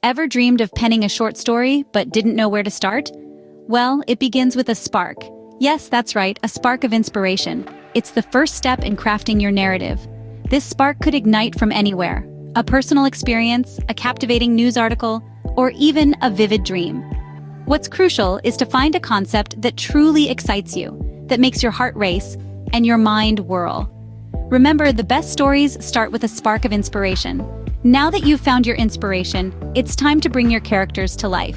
Ever dreamed of penning a short story but didn't know where to start? Well, it begins with a spark. Yes, that's right, a spark of inspiration. It's the first step in crafting your narrative. This spark could ignite from anywhere: a personal experience, a captivating news article, or even a vivid dream. What's crucial is to find a concept that truly excites you, that makes your heart race and your mind whirl. Remember, the best stories start with a spark of inspiration. Now that you've found your inspiration, it's time to bring your characters to life.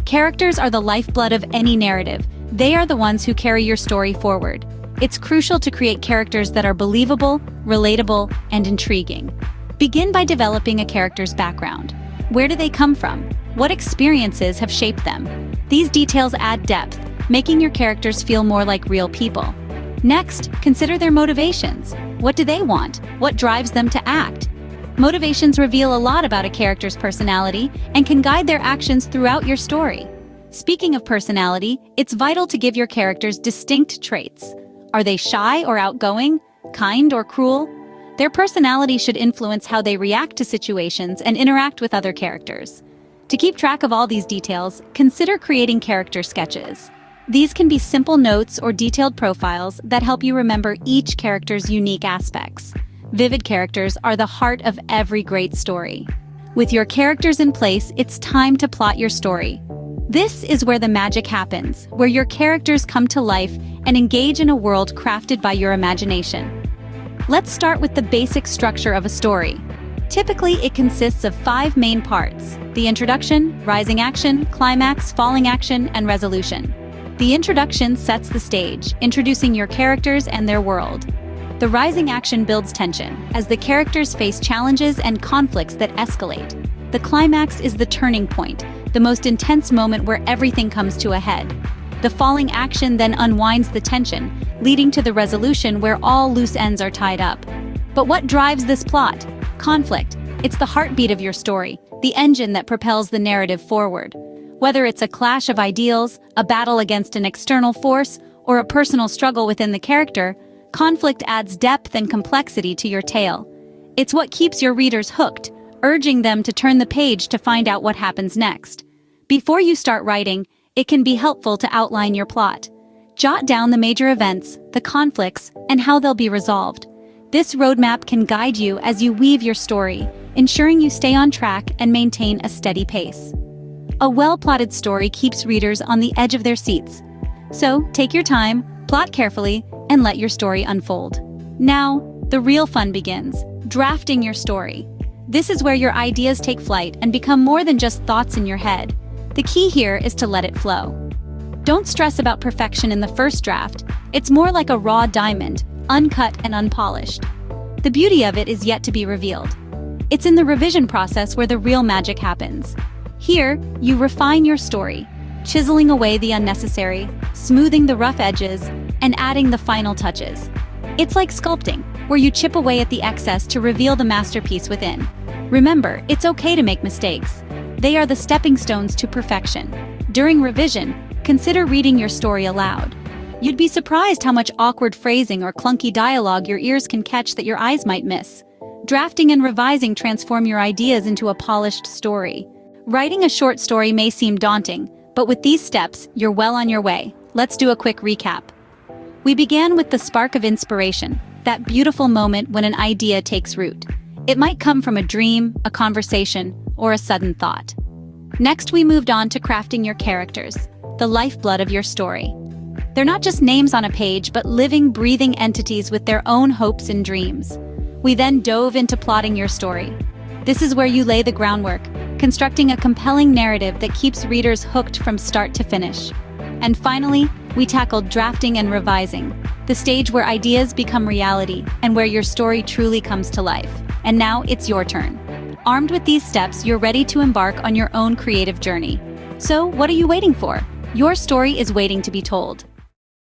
Characters are the lifeblood of any narrative. They are the ones who carry your story forward. It's crucial to create characters that are believable, relatable, and intriguing. Begin by developing a character's background. Where do they come from? What experiences have shaped them? These details add depth, making your characters feel more like real people. Next, consider their motivations. What do they want? What drives them to act? Motivations reveal a lot about a character's personality and can guide their actions throughout your story. Speaking of personality, it's vital to give your characters distinct traits. Are they shy or outgoing? Kind or cruel? Their personality should influence how they react to situations and interact with other characters. To keep track of all these details, consider creating character sketches. These can be simple notes or detailed profiles that help you remember each character's unique aspects. Vivid characters are the heart of every great story. With your characters in place, it's time to plot your story. This is where the magic happens, where your characters come to life and engage in a world crafted by your imagination. Let's start with the basic structure of a story. Typically, it consists of 5 main parts: the introduction, rising action, climax, falling action, and resolution. The introduction sets the stage, introducing your characters and their world. The rising action builds tension, as the characters face challenges and conflicts that escalate. The climax is the turning point, the most intense moment where everything comes to a head. The falling action then unwinds the tension, leading to the resolution where all loose ends are tied up. But what drives this plot? Conflict. It's the heartbeat of your story, the engine that propels the narrative forward. Whether it's a clash of ideals, a battle against an external force, or a personal struggle within the character, conflict adds depth and complexity to your tale. It's what keeps your readers hooked, urging them to turn the page to find out what happens next. Before you start writing, it can be helpful to outline your plot. Jot down the major events, the conflicts, and how they'll be resolved. This roadmap can guide you as you weave your story, ensuring you stay on track and maintain a steady pace. A well-plotted story keeps readers on the edge of their seats. So, take your time, plot carefully, and let your story unfold. Now, the real fun begins: drafting your story. This is where your ideas take flight and become more than just thoughts in your head. The key here is to let it flow. Don't stress about perfection in the first draft. It's more like a raw diamond, uncut and unpolished. The beauty of it is yet to be revealed. It's in the revision process where the real magic happens. Here, you refine your story, chiseling away the unnecessary, smoothing the rough edges, and adding the final touches. It's like sculpting, where you chip away at the excess to reveal the masterpiece within. Remember, it's okay to make mistakes. They are the stepping stones to perfection. During revision, consider reading your story aloud. You'd be surprised how much awkward phrasing or clunky dialogue your ears can catch that your eyes might miss. Drafting and revising transform your ideas into a polished story. Writing a short story may seem daunting, but with these steps, you're well on your way. Let's do a quick recap. We began with the spark of inspiration, that beautiful moment when an idea takes root. It might come from a dream, a conversation, or a sudden thought. Next, we moved on to crafting your characters, the lifeblood of your story. They're not just names on a page, but living, breathing entities with their own hopes and dreams. We then dove into plotting your story. This is where you lay the groundwork, constructing a compelling narrative that keeps readers hooked from start to finish. And finally, we tackled drafting and revising, the stage where ideas become reality and where your story truly comes to life. And now it's your turn. Armed with these steps, you're ready to embark on your own creative journey. So, what are you waiting for? Your story is waiting to be told.